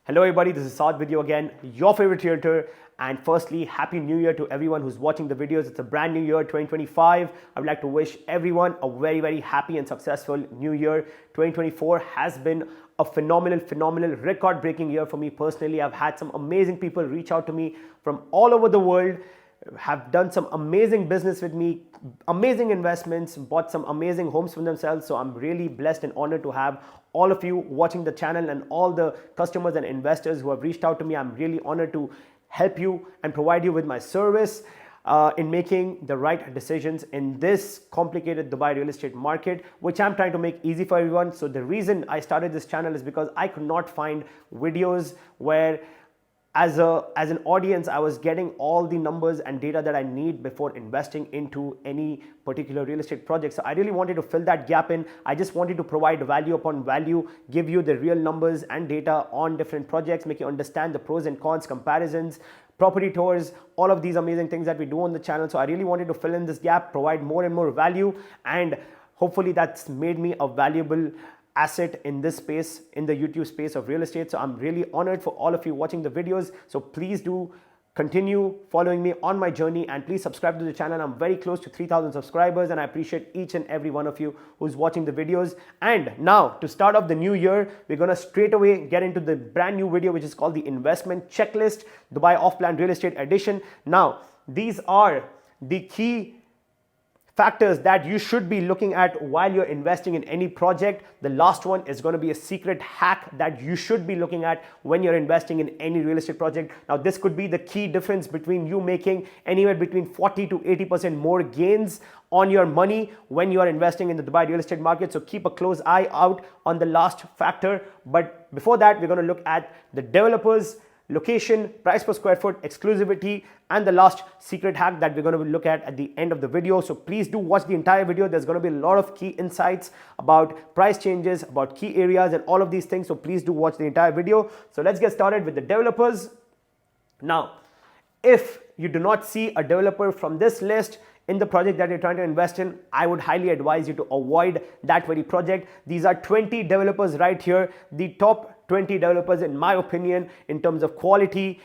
Hello everybody, this is Saad with you again, your favorite realtor. And firstly, Happy New Year to everyone who's watching the videos. It's a brand new year, 2025. I would like to wish everyone a very happy and successful new year. 2024 has been a phenomenal, record-breaking year for me personally. I've had some amazing people reach out to me from all over the world, have done some amazing business with me, amazing investments, bought some amazing homes for themselves. So I'm really blessed and honored to have all of you watching the channel and all the customers and investors who have reached out to me. I'm really honored to help you and provide you with my service in making the right decisions in this complicated Dubai real estate market, which I'm trying to make easy for everyone. So the reason I started this channel is because I could not find videos where as an audience, I was getting all the numbers and data that I need before investing into any particular real estate project. So I really wanted to fill that gap in. I just wanted to provide value upon value, give you the real numbers and data on different projects, make you understand the pros and cons, comparisons, property tours, all of these amazing things that we do on the channel. So I really wanted to fill in this gap, provide more and more value, and hopefully that's made me a valuable asset in this space, in the YouTube space of real estate. So I'm really honored for all of you watching the videos. So please do continue following me on my journey and please subscribe to the channel. I'm very close to 3,000 subscribers and I appreciate each and every one of you who's watching the videos. And now to start off the new year, we're gonna straight away get into the brand new video, which is called the Investment Checklist, Dubai Off-Plan Real Estate Edition. Now, these are the key factors that you should be looking at while you're investing in any project. The last one is going to be a secret hack that you should be looking at when you're investing in any real estate project. Now, this could be the key difference between you making anywhere between 40 to 80% more gains on your money when you are investing in the Dubai real estate market. So keep a close eye out on the last factor. But before that, we're going to look at the developers, location, price per square foot, exclusivity, and the last secret hack that we're going to look at the end of the video. So please do watch the entire video. There's going to be a lot of key insights about price changes, about key areas and all of these things. So please do watch the entire video. So let's get started with the developers. Now, if you do not see a developer from this list in the project that you're trying to invest in, I would highly advise you to avoid that very project. These are 20 developers right here, the top 20 developers in my opinion in terms of quality,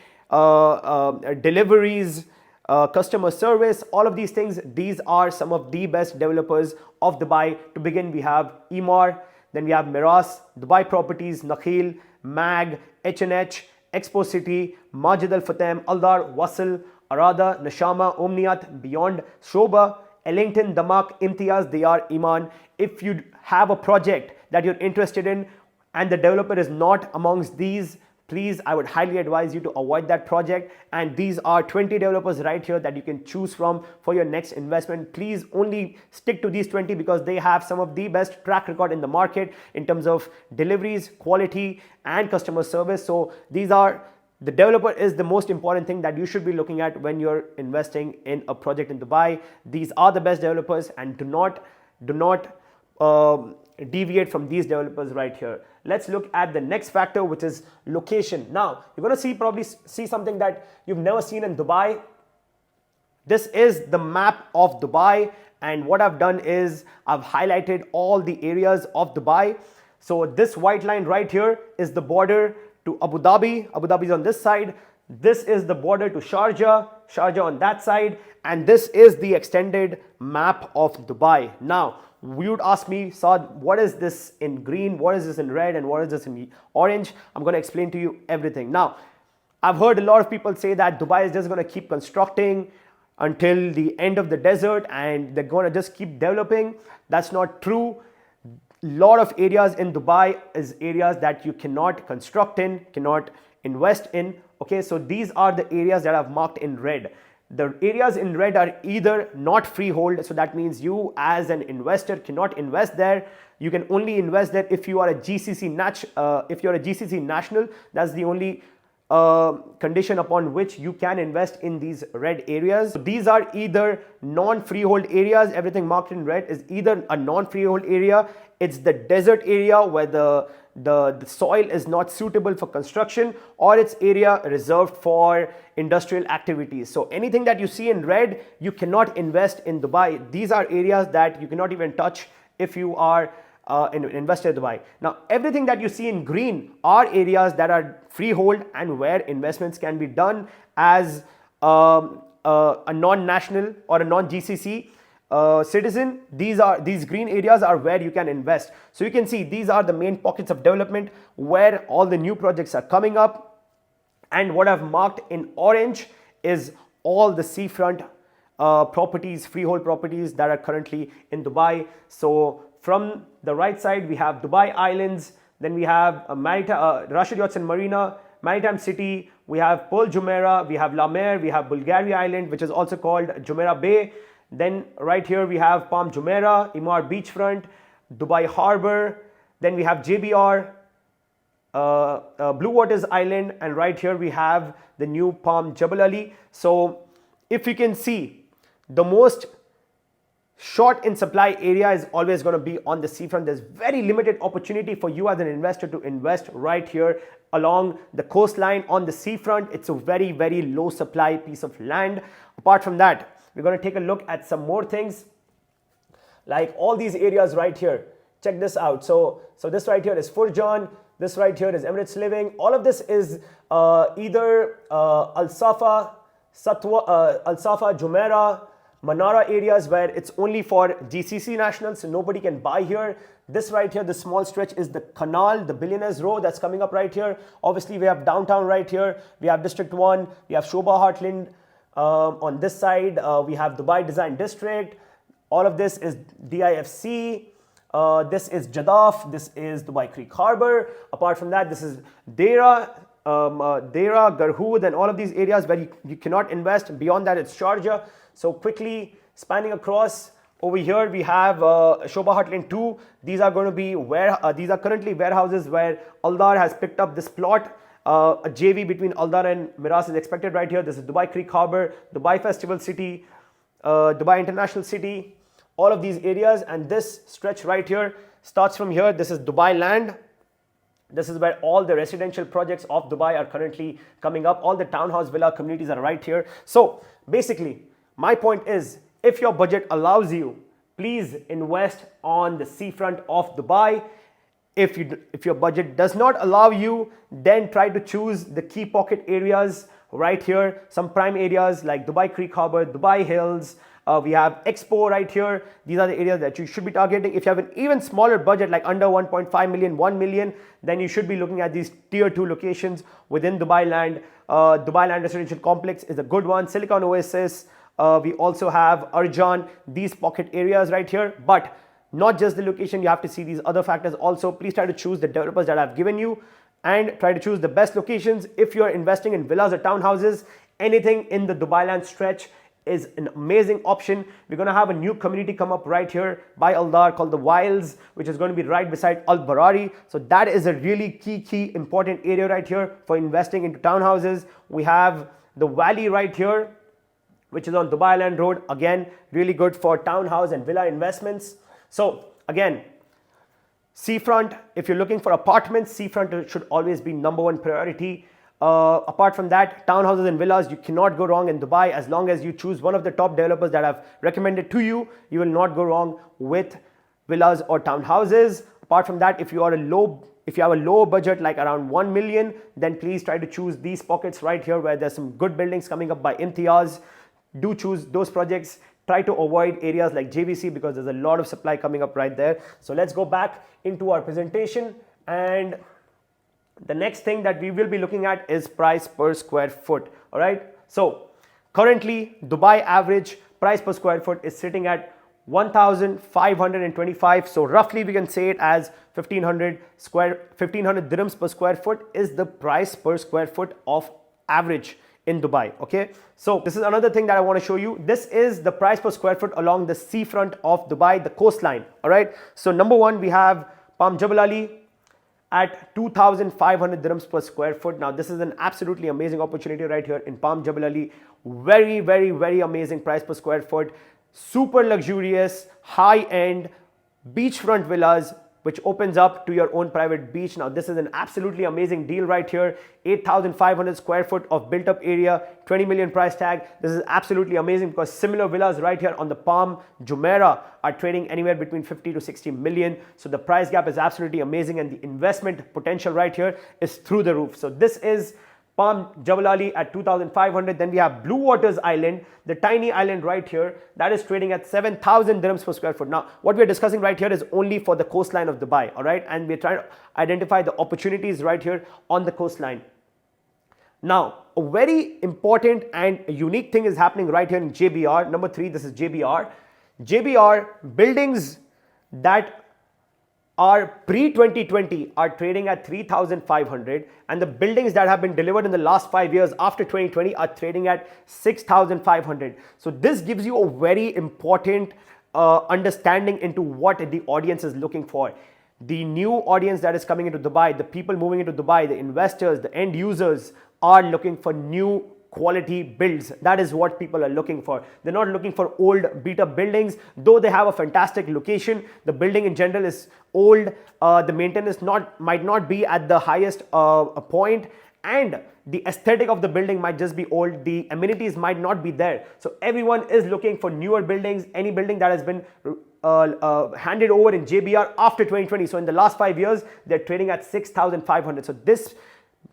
deliveries, customer service, all of these things. These are some of the best developers of Dubai. To begin, we have Emaar, then we have Miras, Dubai Properties, Nakhil, Mag, H&H, Expo City, Majid Al Fatem, Aldar, Wasl, Arada, Nashama, Omniat, Beyond, Shoba, Ellington, Damak, Imtiaz, Diyar, Iman. If you have a project that you're interested in and the developer is not amongst these, please, I would highly advise you to avoid that project. And these are 20 developers right here that you can choose from for your next investment. Please only stick to these 20 because they have some of the best track record in the market in terms of deliveries, quality, and customer service. So the developer is the most important thing that you should be looking at when you're investing in a project in Dubai. These are the best developers and do not deviate from these developers right here. Let's look at the next factor, which is location. Now, you're going to probably see something that you've never seen in Dubai. This is the map of Dubai, and what I've done is I've highlighted all the areas of Dubai. So this white line right here is the border to Abu Dhabi. Abu Dhabi is on this side. This is the border to Sharjah on that side, and this is the extended map of Dubai. Now, you would ask me, Saad, what is this in green, what is this in red, and what is this in orange? I'm going to explain to you everything. Now, I've heard a lot of people say that Dubai is just going to keep constructing until the end of the desert and they're going to just keep developing. That's not true. A lot of areas in Dubai is areas that you cannot construct in, cannot invest in. Okay, so these are the areas that I've marked in red. The areas in red are either not freehold, so that means you as an investor cannot invest there. You can only invest there if you are a GCC national. That's the only condition upon which you can invest in these red areas. So these are either non-freehold areas. Everything marked in red is either a non-freehold area, it's the desert area where the soil is not suitable for construction, or it's area reserved for industrial activities. So anything that you see in red, you cannot invest in Dubai. These are areas that you cannot even touch if you are investor in Dubai. Now, everything that you see in green are areas that are freehold and where investments can be done as a non-national or a non-GCC citizen. These green areas are where you can invest. So you can see these are the main pockets of development where all the new projects are coming up. And what I've marked in orange is all the seafront properties, freehold properties that are currently in Dubai. So from the right side, we have Dubai Islands, then we have Rashid Yachts and Marina, Maritime City, we have Pearl Jumeirah, we have La Mer, we have Bulgaria Island, which is also called Jumeirah Bay. Then right here we have Palm Jumeirah, Emaar Beachfront, Dubai Harbour, then we have JBR, Blue Waters Island, and right here we have the new Palm Jebel Ali. So if you can see, the most short in supply area is always going to be on the seafront. There's very limited opportunity for you as an investor to invest right here along the coastline on the seafront. It's a very, very low supply piece of land. Apart from that, we're going to take a look at some more things like all these areas right here. Check this out. So this right here is Furjan. This right here is Emirates Living. All of this is either Al Safa, Jumeirah, Manara areas where it's only for GCC nationals, so nobody can buy here. This right here, the small stretch, is the Canal, the Billionaires Row that's coming up right here. Obviously, we have downtown right here. We have District 1. We have Shobha Heartland on this side. We have Dubai Design District. All of this is DIFC. This is Jadaf. This is Dubai Creek Harbour. Apart from that, this is Deira, Garhood, and all of these areas where you cannot invest. Beyond that, it's Sharjah. So quickly spanning across, over here we have Shobha Heartland 2. These are going to be these are currently warehouses where Aldar has picked up this plot. A JV between Aldar and Miras is expected right here. This is Dubai Creek Harbour, Dubai Festival City, Dubai International City, all of these areas. And this stretch right here starts from here. This is Dubai Land. This is where all the residential projects of Dubai are currently coming up. All the townhouse villa communities are right here. So basically, my point is, if your budget allows you, please invest on the seafront of Dubai. If your budget does not allow you, then try to choose the key pocket areas right here. Some prime areas like Dubai Creek Harbour, Dubai Hills. We have Expo right here. These are the areas that you should be targeting. If you have an even smaller budget, like under 1.5 million, 1 million, then you should be looking at these tier 2 locations within Dubai Land. Dubai Land Residential Complex is a good one. Silicon Oasis. We also have Arjan, these pocket areas right here. But not just the location, you have to see these other factors also. Please try to choose the developers that I've given you and try to choose the best locations. If you're investing in villas or townhouses, anything in the Dubai Land stretch is an amazing option. We're going to have a new community come up right here by Aldar called the Wilds, which is going to be right beside Al Barari. So that is a really key important area right here for investing into townhouses. We have the valley right here, which is on Dubai Land Road. Again, really good for townhouse and villa investments. So again, seafront, if you're looking for apartments, seafront should always be #1 priority. Apart from that, townhouses and villas, you cannot go wrong in Dubai. As long as you choose one of the top developers that I've recommended to you, you will not go wrong with villas or townhouses. Apart from that, if you have a low budget, like around 1 million, then please try to choose these pockets right here where there's some good buildings coming up by Imtiaz. Do choose those projects. Try to avoid areas like JVC because there's a lot of supply coming up right there. So let's go back into our presentation, and the next thing that we will be looking at is price per square foot. All right. So currently Dubai average price per square foot is sitting at 1,525. So roughly we can say it as 1,500 dirhams per square foot is the price per square foot of average in Dubai. Okay, so this is another thing that I want to show you. This is the price per square foot along the seafront of Dubai, the coastline. All right, so number one, we have Palm Jebel Ali at 2,500 dirhams per square foot. Now this is an absolutely amazing opportunity right here in Palm Jebel Ali. Very amazing price per square foot. Super luxurious, high end beachfront villas which opens up to your own private beach. Now this is an absolutely amazing deal right here. 8,500 square foot of built up area, 20 million price tag. This is absolutely amazing because similar villas right here on the Palm Jumeirah are trading anywhere between 50 to 60 million. So the price gap is absolutely amazing and the investment potential right here is through the roof. So this is Palm Jabal Ali at 2,500. Then we have Blue Waters Island, the tiny island right here, that is trading at 7,000 dirhams per square foot. Now, what we're discussing right here is only for the coastline of Dubai, all right? And we're trying to identify the opportunities right here on the coastline. Now, a very important and unique thing is happening right here in JBR. Number 3, this is JBR. JBR buildings that are pre-2020 are trading at 3,500, and the buildings that have been delivered in the last 5 years after 2020 are trading at 6,500. So this gives you a very important understanding into what the audience is looking for. The new audience that is coming into Dubai, the people moving into Dubai, the investors, the end users are looking for new quality builds. That is what people are looking for. They're not looking for old beat up buildings, though they have a fantastic location. The building in general is old. The maintenance might not be at the highest point, and the aesthetic of the building might just be old. The amenities might not be there. So everyone is looking for newer buildings, any building that has been handed over in JBR after 2020. So in the last 5 years, they're trading at 6,500. So this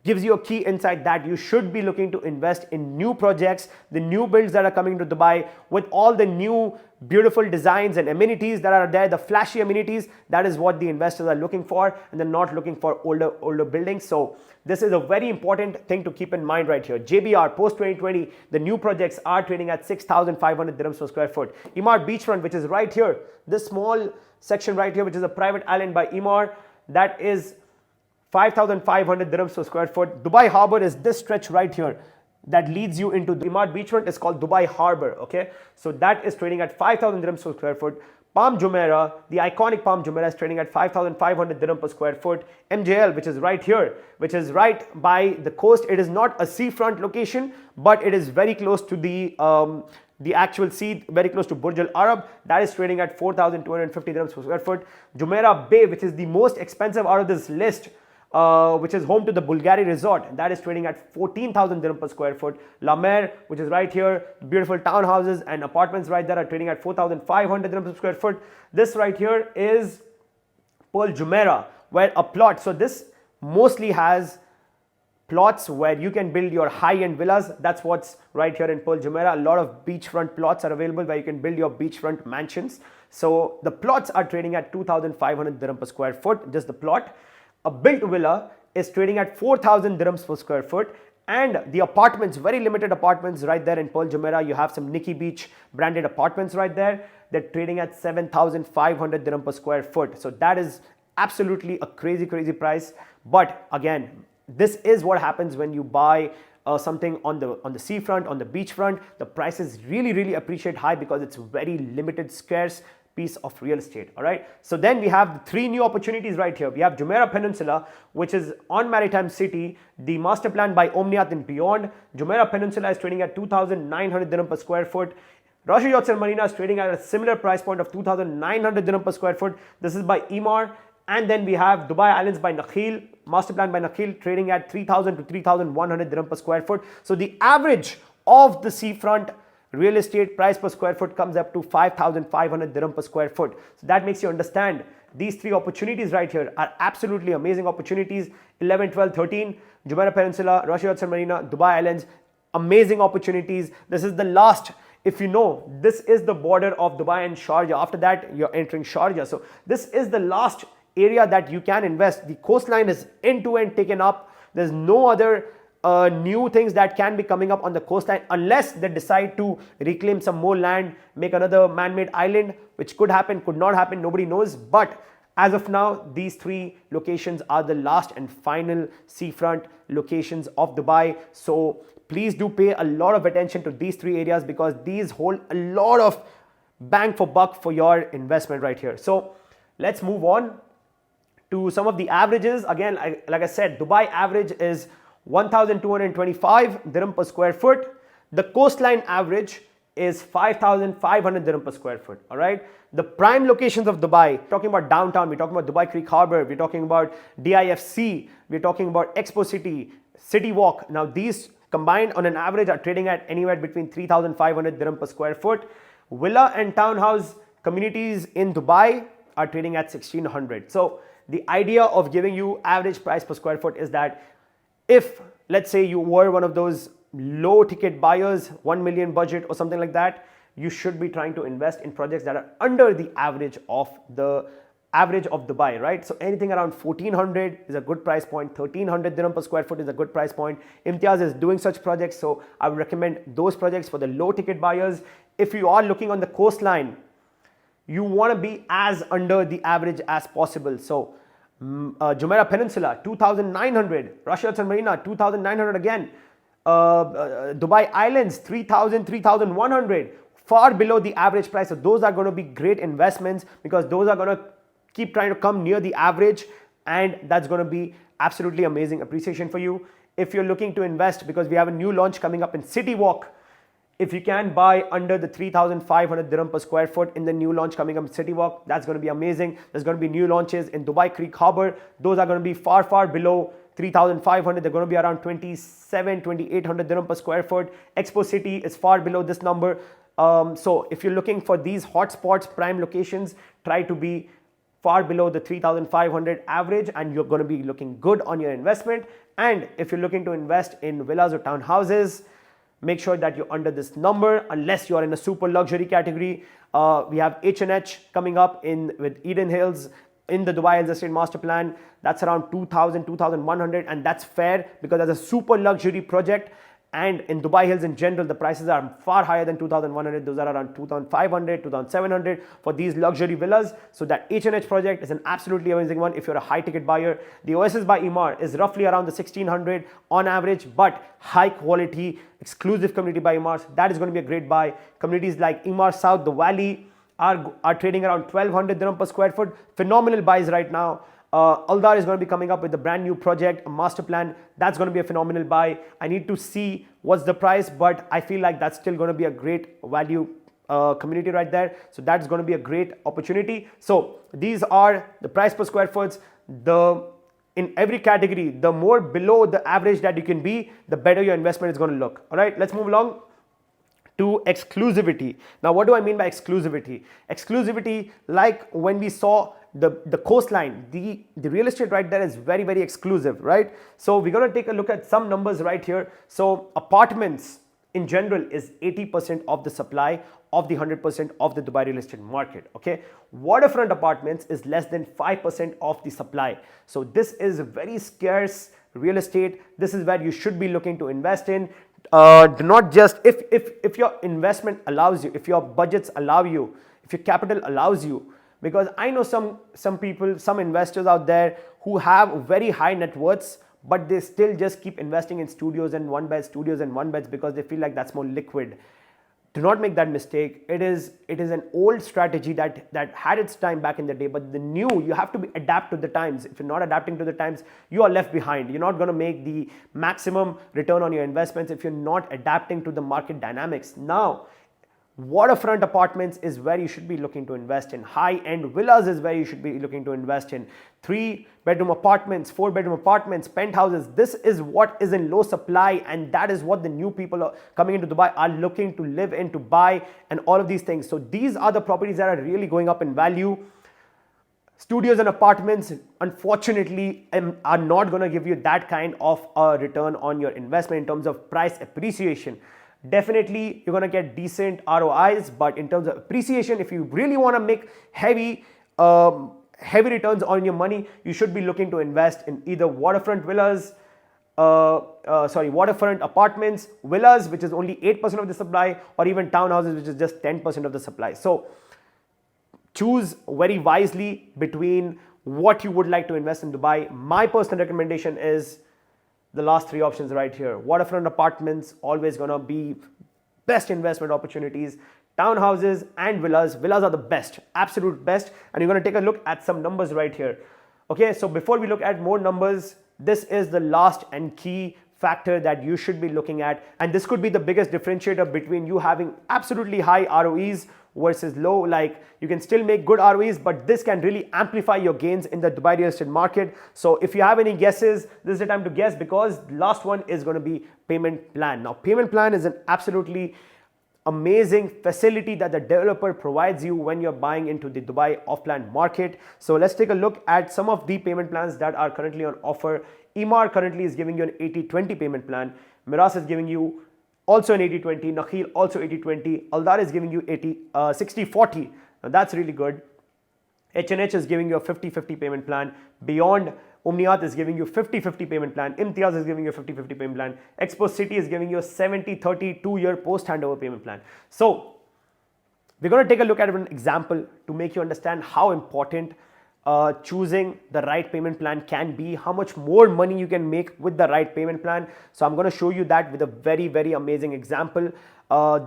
gives you a key insight that you should be looking to invest in new projects, the new builds that are coming to Dubai with all the new beautiful designs and amenities that are there, the flashy amenities. That is what the investors are looking for, and they're not looking for older buildings. So this is a very important thing to keep in mind right here. JBR post 2020, the new projects are trading at 6,500 dirhams per square foot. Emaar Beachfront, which is right here, this small section right here, which is a private island by Emaar, that is 5,500 dirhams per square foot. Dubai Harbour is this stretch right here that leads you into the Emaar Beachfront is called Dubai Harbour, okay? So that is trading at 5,000 dirhams per square foot. Palm Jumeirah, the iconic Palm Jumeirah, is trading at 5,500 dirham per square foot. MJL, which is right here, which is right by the coast. It is not a seafront location, but it is very close to the actual sea, very close to Burj Al Arab. That is trading at 4,250 dirhams per square foot. Jumeirah Bay, which is the most expensive out of this list, which is home to the Bulgari Resort, that is trading at 14,000 dirham per square foot. La Mer, which is right here, beautiful townhouses and apartments right there are trading at 4,500 dirham per square foot. This right here is Pearl Jumeirah, where a plot, so this mostly has plots where you can build your high-end villas. That's what's right here in Pearl Jumeirah. A lot of beachfront plots are available where you can build your beachfront mansions. So the plots are trading at 2,500 dirham per square foot, just the plot. A built villa is trading at 4,000 dirhams per square foot, and the apartments, very limited apartments right there in Pearl Jumeirah. You have some Nikki Beach branded apartments right there. They're trading at 7,500 dirham per square foot. So that is absolutely a crazy price. But again, this is what happens when you buy something on the seafront, on the beachfront. The prices really appreciate high because it's very limited, scarce piece of real estate. All right, so then we have 3 new opportunities right here. We have Jumeirah Peninsula, which is on Maritime City, the master plan by Omniath and beyond. Jumeirah Peninsula is trading at 2,900 dirham per square foot. Roshi Yachts and Marina is trading at a similar price point of 2,900 dirham per square foot. This is by Emaar. And then we have Dubai Islands by Nakheel, master plan by Nakheel, trading at 3,000 to 3,100 dirham per square foot. So the average of the seafront real estate price per square foot comes up to 5,500 dirham per square foot. So that makes you understand these 3 opportunities right here are absolutely amazing opportunities. 11, 12, 13, Jumeirah Peninsula, Roshi Yachts and Marina, Dubai Islands, amazing opportunities. This is the last, if you know, this is the border of Dubai and Sharjah. After that, you're entering Sharjah. So this is the last area that you can invest. The coastline is end to end taken up. There's no other new things that can be coming up on the coastline unless they decide to reclaim some more land, make another man-made island, which could happen, could not happen, nobody knows. But as of now, these 3 locations are the last and final seafront locations of Dubai. So please do pay a lot of attention to these 3 areas because these hold a lot of bang for buck for your investment right here. So let's move on to some of the averages. Again, like I said, Dubai average is 1,225 dirham per square foot. The coastline average is 5,500 dirham per square foot. All right. The prime locations of Dubai, talking about downtown, we're talking about Dubai Creek Harbour, we're talking about DIFC, we're talking about Expo City, City Walk. Now these combined on an average are trading at anywhere between 3,500 dirham per square foot. Villa and townhouse communities in Dubai are trading at 1,600. So the idea of giving you average price per square foot is that if, let's say, you were one of those low ticket buyers, 1 million budget or something like that, you should be trying to invest in projects that are under the average of Dubai, right? So anything around 1,400 is a good price point, 1,300 dirham per square foot is a good price point. Imtiaz is doing such projects, so I would recommend those projects for the low ticket buyers. If you are looking on the coastline, you want to be as under the average as possible. So Jumeirah Peninsula, 2,900, Ras Al Marina, 2,900 again. Dubai Islands, 3,000, 3,100, far below the average price. So those are going to be great investments because those are going to keep trying to come near the average, and that's going to be absolutely amazing appreciation for you. If you're looking to invest, because we have a new launch coming up in City Walk, if you can buy under the 3,500 dirham per square foot in the new launch coming up in City Walk, that's going to be amazing. There's going to be new launches in Dubai Creek Harbour. Those are going to be far, far below 3,500. They're going to be around 2,800 dirham per square foot. Expo City is far below this number. So if you're looking for these hotspots, prime locations, try to be far below the 3,500 average, and you're going to be looking good on your investment. And if you're looking to invest in villas or townhouses, make sure that you're under this number unless you're in a super luxury category. We have H&H coming up with Eden Hills in the Dubai Hills Estate Master Plan. That's around 2,000, 2,100, and that's fair because as a super luxury project, and in Dubai Hills in general, the prices are far higher than 2,100. Those are around 2,500, 2,700 for these luxury villas. So that H&H project is an absolutely amazing one if you're a high ticket buyer. The Oasis by Emaar is roughly around the 1,600 on average, but high quality, exclusive community by Emaar. That is going to be a great buy. Communities like Emaar South, the Valley are trading around 1,200 dirham per square foot. Phenomenal buys right now. Aldar is going to be coming up with a brand new project, a master plan. That's going to be a phenomenal buy. I need to see what's the price, but I feel like that's still going to be a great value community right there. So that's going to be a great opportunity. So these are the price per square foot. In every category, the more below the average that you can be, the better your investment is going to look. All right, let's move along to exclusivity. Now, what do I mean by exclusivity? Exclusivity, like when we saw the coastline, the real estate right there is very, very exclusive, right? So we're going to take a look at some numbers right here. So apartments in general is 80% of the supply of the 100% of the Dubai real estate market, okay? Waterfront apartments is less than 5% of the supply. So this is very scarce real estate. This is where you should be looking to invest in. Do not just, if your investment allows you, if your budgets allow you, if your capital allows you, because I know some people, some investors out there who have very high net worths, but they still just keep investing in studios and one beds because they feel like that's more liquid. Do not make that mistake. It is an old strategy that had its time back in the day, but the new, you have to adapt to the times. If you're not adapting to the times, you are left behind. You're not going to make the maximum return on your investments if you're not adapting to the market dynamics. Now, waterfront apartments is where you should be looking to invest in. High-end villas is where you should be looking to invest in. 3-bedroom apartments, 4-bedroom apartments, penthouses. This is what is in low supply, and that is what the new people coming into Dubai are looking to live in, to buy, and all of these things. So these are the properties that are really going up in value. Studios and apartments, unfortunately, are not going to give you that kind of a return on your investment in terms of price appreciation. Definitely, you're going to get decent ROIs, but in terms of appreciation, if you really want to make heavy returns on your money, you should be looking to invest in either waterfront apartments, villas, which is only 8% of the supply, or even townhouses, which is just 10% of the supply. So choose very wisely between what you would like to invest in Dubai. My personal recommendation is the last 3 options right here. Waterfront apartments, always gonna be best investment opportunities. Townhouses and villas. Villas are the best, absolute best. And you're gonna take a look at some numbers right here. Okay, so before we look at more numbers, this is the last and key factor that you should be looking at, and this could be the biggest differentiator between you having absolutely high ROEs versus low. Like, you can still make good ROEs, but this can really amplify your gains in the Dubai real estate market. So if you have any guesses, this is the time to guess, because last one is going to be payment plan. Now, payment plan is an absolutely amazing facility that the developer provides you when you're buying into the Dubai off-plan market. So let's take a look at some of the payment plans that are currently on offer. Emaar currently is giving you an 80-20 payment plan. Miras is giving you also an 80-20. Nakheel also 80-20. Aldar is giving you 60-40. Now that's really good. H&H is giving you a 50-50 payment plan. Beyond Umniyat is giving you 50-50 payment plan. Imtiaz is giving you a 50-50 payment plan. Expo City is giving you a 70-30 2-year post-handover payment plan. So we're going to take a look at an example to make you understand how important choosing the right payment plan can be, how much more money you can make with the right payment plan. So I'm going to show you that with a very, very amazing example.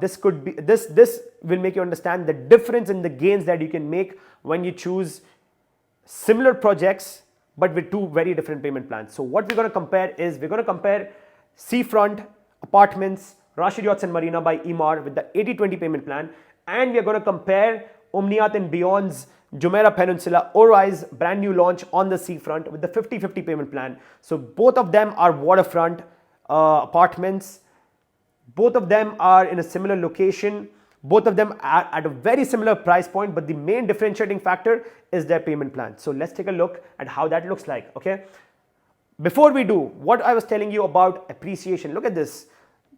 This will make you understand the difference in the gains that you can make when you choose similar projects but with two very different payment plans. So what we're going to compare is, we're going to compare Seafront Apartments, Rashid Yachts and Marina by Emaar with the 80-20 payment plan, and we're going to compare Umniyat and Beyond's Jumeirah Peninsula ROE's brand new launch on the seafront with the 50-50 payment plan. So both of them are waterfront apartments. Both of them are in a similar location. Both of them are at a very similar price point, but the main differentiating factor is their payment plan. So let's take a look at how that looks like, okay? Before we do, what I was telling you about appreciation, look at this.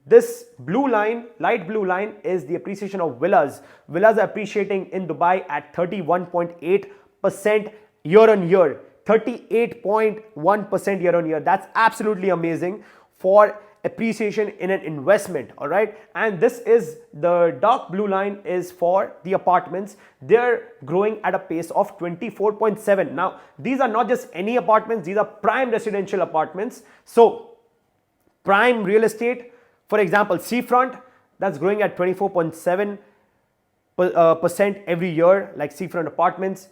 This blue line, light blue line, is the appreciation of villas. Villas are appreciating in Dubai at 31.8% year on year. 38.1% year on year. That's absolutely amazing for appreciation in an investment, all right? And this is, the dark blue line is for the apartments. They're growing at a pace of 24.7. Now, these are not just any apartments, these are prime residential apartments. So prime real estate, for example, Seafront, that's growing at 24.7% every year, like Seafront Apartments.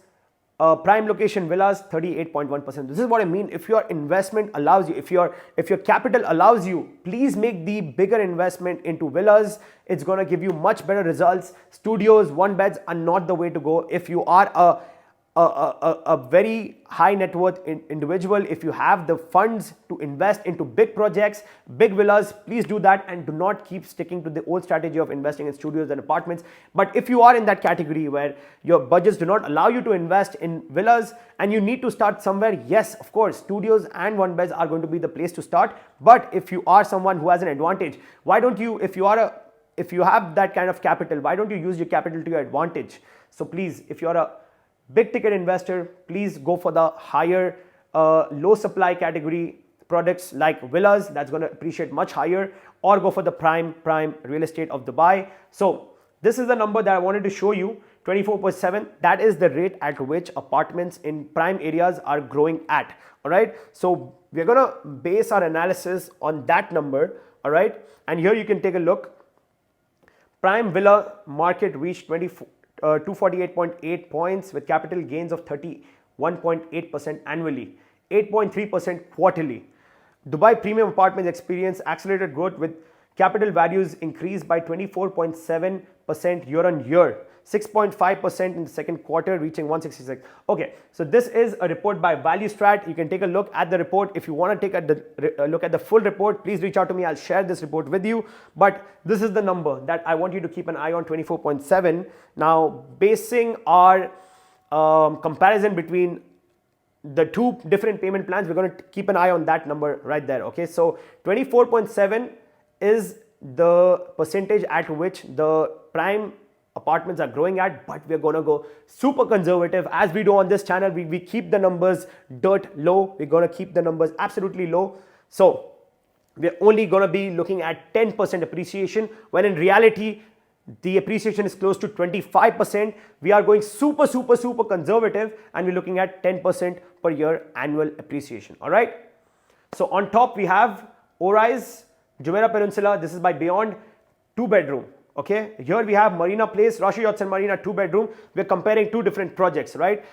Prime location villas, 38.1%. This is what I mean. If your investment allows you, if your capital allows you, please make the bigger investment into villas. It's going to give you much better results. Studios, one beds are not the way to go. If you are a very high net worth individual, if you have the funds to invest into big projects, big villas, please do that, and do not keep sticking to the old strategy of investing in studios and apartments. But if you are in that category where your budgets do not allow you to invest in villas and you need to start somewhere, yes, of course, studios and one beds are going to be the place to start. But if you are someone who has an advantage, why don't you, if you have that kind of capital, why don't you use your capital to your advantage? So please, if you're a big ticket investor, please go for the higher low supply category products like villas, that's going to appreciate much higher, or go for the prime real estate of Dubai. So this is the number that I wanted to show you, 24.7. That is the rate at which apartments in prime areas are growing at, all right? So we're going to base our analysis on that number, all right? And here you can take a look. Prime villa market reached 248.8 points with capital gains of 31.8% annually, 8.3% quarterly. Dubai premium apartments experienced accelerated growth with capital values increased by 24.7% year on year, 6.5% in the second quarter, reaching 166. Okay, so this is a report by ValueStrat. You can take a look at the report. If you want to take a look at the full report, please reach out to me. I'll share this report with you. But this is the number that I want you to keep an eye on, 24.7. Now, basing our comparison between the two different payment plans, we're going to keep an eye on that number right there. Okay, so 24.7 is the percentage at which the prime apartments are growing at, but we're going to go super conservative as we do on this channel. We keep the numbers dirt low. We're going to keep the numbers absolutely low. So we're only going to be looking at 10% appreciation, when in reality the appreciation is close to 25%. We are going super conservative, and we're looking at 10% per year annual appreciation. All right. So on top we have ORI's Jumeirah Peninsula. This is by Beyond, 2-bedroom. Okay, here we have Marina Place, Rashid Yachts and Marina, 2-bedroom. We're comparing two different projects, right?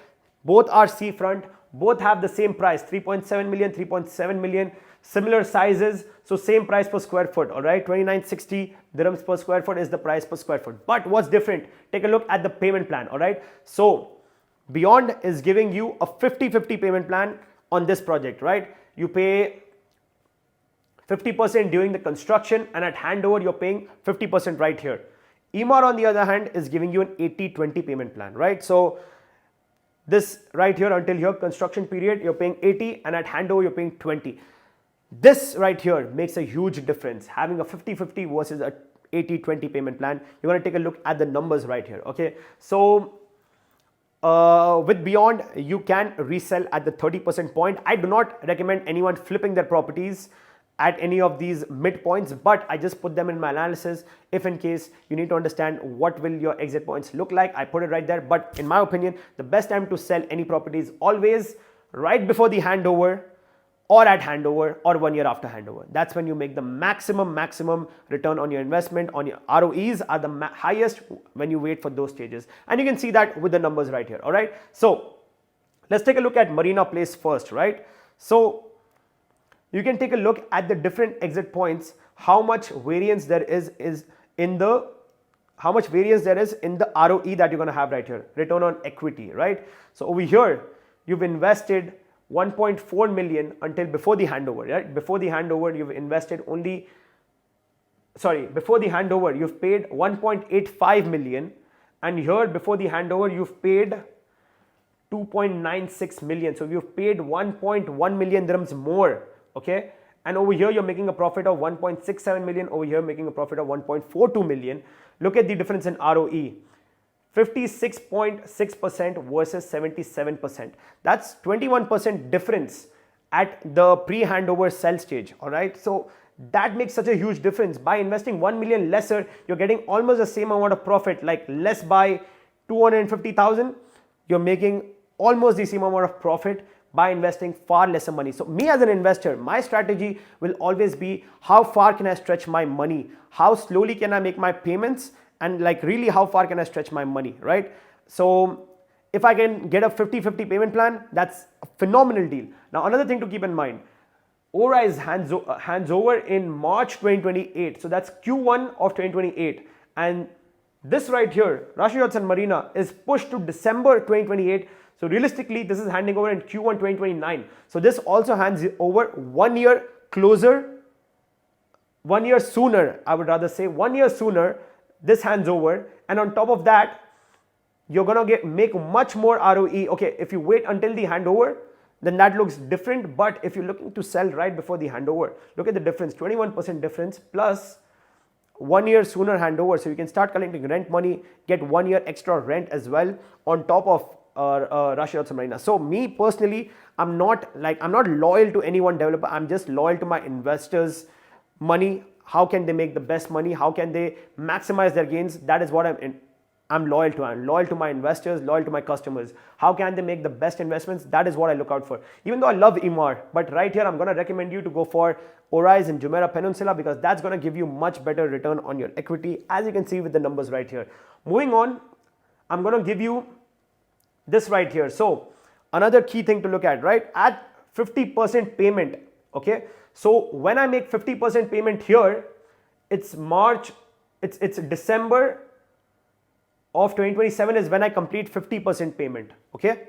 Both are seafront, both have the same price, 3.7 million, 3.7 million. similar sizes, so same price per square foot, all right, 2960 dirhams per square foot is the price per square foot. But what's different? Take a look at the payment plan, all right. So Beyond is giving you a 50-50 payment plan on this project, right? You pay 50% during the construction, and at handover you're paying 50% right here. Emaar on the other hand is giving you an 80-20 payment plan, right? So this right here until here construction period you're paying 80, and at handover you're paying 20. This right here makes a huge difference, having a 50-50 versus a 80-20 payment plan. You're going to take a look at the numbers right here, okay? So with Beyond, you can resell at the 30% point. I do not recommend anyone flipping their properties at any of these midpoints, but I just put them in my analysis if in case you need to understand what will your exit points look like. I put it right there. But in my opinion, the best time to sell any property is always right before the handover, or at handover, or 1 year after handover. That's when you make the maximum return on your investment. On your ROEs are the highest when you wait for those stages, and you can see that with the numbers right here. All right, so let's take a look at Marina Place first, right? So you can take a look at the different exit points, how much variance there is in the ROE that you're going to have right here, return on equity, right? So over here you've invested 1.4 million until before the handover, right? Before the handover you've invested before the handover you've paid 1.85 million, and here before the handover you've paid 2.96 million. So you've paid 1.1 million dirhams more, okay? And over here you're making a profit of 1.67 million, over here making a profit of 1.42 million. Look at the difference in ROE. 56.6% versus 77%. That's 21% difference at the pre-handover sell stage, all right? So that makes such a huge difference. By investing 1 million lesser, you're getting almost the same amount of profit, like less by 250,000, you're making almost the same amount of profit by investing far lesser money. So me as an investor, my strategy will always be how far can I stretch my money? How slowly can I make my payments? And like really how far can I stretch my money, right? So if I can get a 50-50 payment plan, that's a phenomenal deal. Now another thing to keep in mind, ORISE hands over in March 2028. So that's Q1 of 2028. And this right here, Rush Yachts and Marina, is pushed to December 2028. So realistically, this is handing over in Q1 2029. So this also hands over 1 year closer, 1 year sooner, I would rather say 1 year sooner. This hands over, and on top of that you're gonna make much more ROE. Okay, if you wait until the handover, then that looks different, but if you're looking to sell right before the handover, look at the difference, 21% difference plus 1 year sooner handover. So you can start collecting rent money, get 1 year extra rent as well on top of Rush Yachts and Marina. So me personally, I'm not loyal to any one developer. I'm just loyal to my investors' money. How can they make the best money? How can they maximize their gains? That is what I'm loyal to. I'm loyal to my investors, loyal to my customers. How can they make the best investments? That is what I look out for. Even though I love Emaar, but right here I'm going to recommend you to go for ORISE and Jumeirah Peninsula, because that's going to give you much better return on your equity, as you can see with the numbers right here. Moving on, I'm going to give you this right here. So another key thing to look at, right? At 50% payment, okay? So when I make 50% payment here, it's December of 2027 is when I complete 50% payment, okay?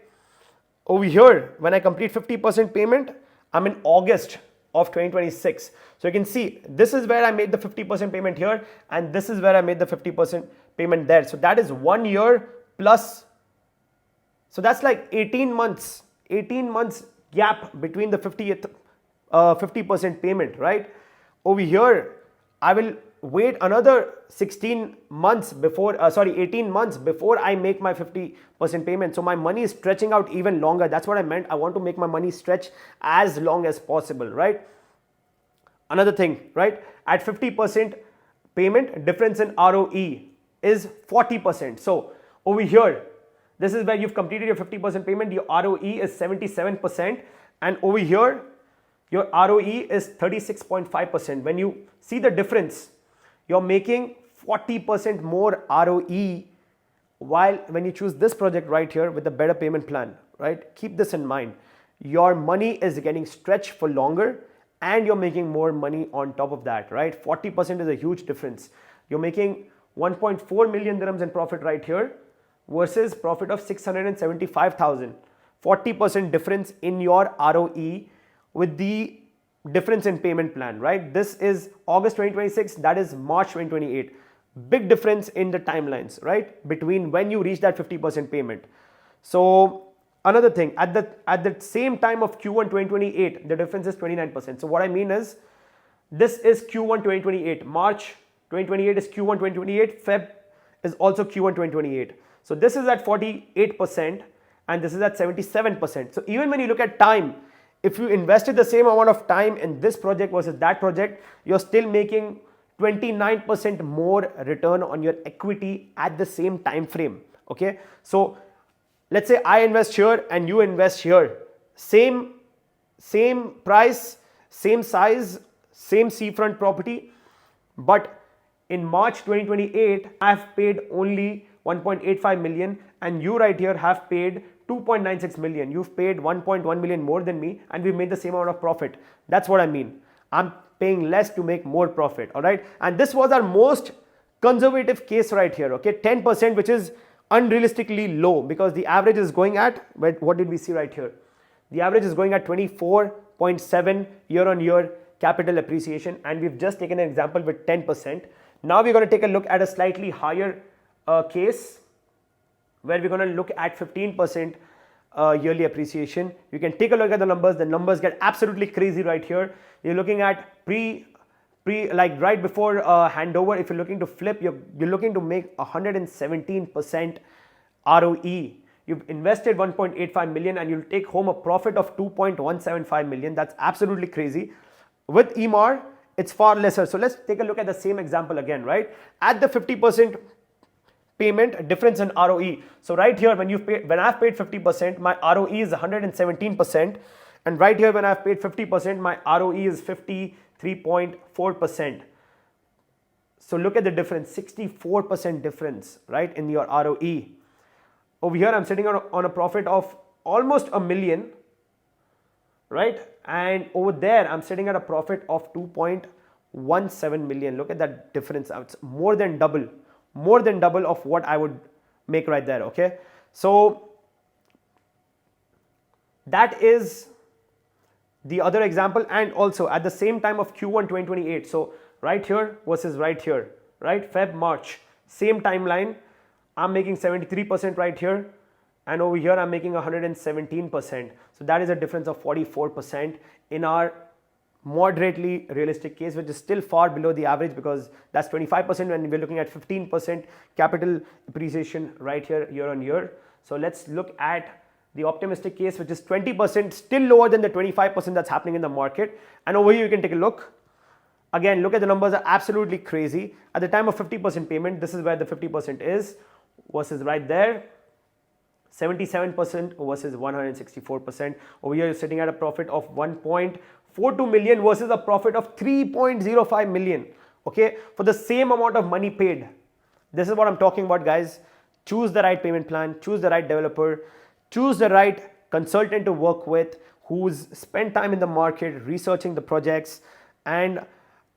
Over here, when I complete 50% payment, I'm in August of 2026. So you can see, this is where I made the 50% payment here, and this is where I made the 50% payment there. So that is 1 year plus, so that's like 18 months gap between the 50% payment, right? Over here, I will wait another 18 months before I make my 50% payment. So my money is stretching out even longer. That's what I meant. I want to make my money stretch as long as possible, right? Another thing, right? At 50% payment, difference in ROE is 40%. So over here, this is where you've completed your 50% payment. Your ROE is 77%, and over here your ROE is 36.5%. When you see the difference, you're making 40% more ROE, while when you choose this project right here with a better payment plan, right? Keep this in mind. Your money is getting stretched for longer, and you're making more money on top of that, right? 40% is a huge difference. You're making 1.4 million dirhams in profit right here versus profit of 675,000. 40% difference in your ROE with the difference in payment plan, right? This is August 2026, that is March 2028. Big difference in the timelines, right? Between when you reach that 50% payment. So another thing, at the same time of Q1 2028, the difference is 29%. So what I mean is, this is Q1 2028, March 2028 is Q1 2028, Feb is also Q1 2028. So this is at 48% and this is at 77%. So even when you look at time, if you invested the same amount of time in this project versus that project, you're still making 29% more return on your equity at the same time frame. Okay, so let's say I invest here and you invest here, same price, same size, same seafront property, but in March 2028 I have paid only 1.85 million and you right here have paid 2.96 million. You've paid 1.1 million more than me and we've made the same amount of profit. That's what I mean. I'm paying less to make more profit, all right? And this was our most conservative case right here, okay? 10%, which is unrealistically low because the average is going at, what did we see right here? The average is going at 24.7 year on year capital appreciation, and we've just taken an example with 10%. Now we're going to take a look at a slightly higher case where we're going to look at 15% yearly appreciation. You can take a look at the numbers get absolutely crazy right here. You're looking at like right before handover, if you're looking to flip, you're looking to make 117% ROE. You've invested 1.85 million and you'll take home a profit of 2.175 million. That's absolutely crazy. With EMAR, it's far lesser. So let's take a look at the same example again, right? At the 50% payment difference in ROE. So right here, when I've paid 50%, my ROE is 117%. And right here, when I've paid 50%, my ROE is 53.4%. So look at the difference, 64% difference, right, in your ROE. Over here, I'm sitting on a profit of almost a million, right? And over there, I'm sitting at a profit of 2.17 million. Look at that difference. It's more than double of what I would make right there, okay? So that is the other example, and also at the same time of Q1 2028. So right here versus right here, right? Feb, March, same timeline. I'm making 73% right here, and over here I'm making 117%. So that is a difference of 44% in our moderately realistic case, which is still far below the average because that's 25% when we're looking at 15% capital appreciation right here year on year. So let's look at the optimistic case, which is 20%, still lower than the 25% that's happening in the market. And over here you can take a look. Again, look at the numbers, are absolutely crazy. At the time of 50% payment, this is where the 50% is versus right there, 77% versus 164%. Over here you're sitting at a profit of 1.42 million versus a profit of 3.05 million, okay, for the same amount of money paid. This is what I'm talking about, guys. Choose the right payment plan, choose the right developer, choose the right consultant to work with who's spent time in the market researching the projects and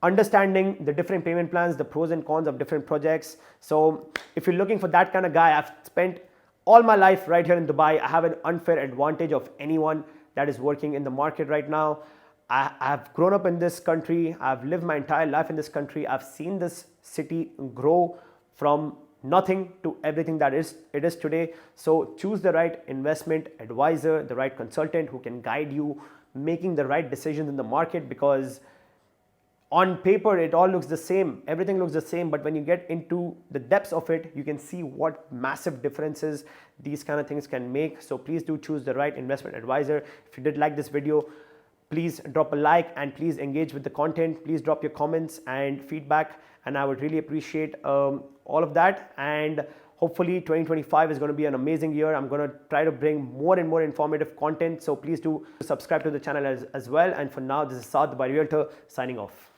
understanding the different payment plans, the pros and cons of different projects. So if you're looking for that kind of guy, I've spent all my life right here in Dubai. I have an unfair advantage of anyone that is working in the market right now. I've grown up in this country. I've lived my entire life in this country. I've seen this city grow from nothing to everything that it is today. So choose the right investment advisor, the right consultant who can guide you making the right decisions in the market, because on paper it all looks the same, everything looks the same, but when you get into the depths of it, you can see what massive differences these kind of things can make. So please do choose the right investment advisor. If you did like this video, please drop a like and please engage with the content. Please drop your comments and feedback, and I would really appreciate all of that. And hopefully 2025 is going to be an amazing year. I'm going to try to bring more and more informative content. So please do subscribe to the channel as well. And for now, this is Saad by Realtor signing off.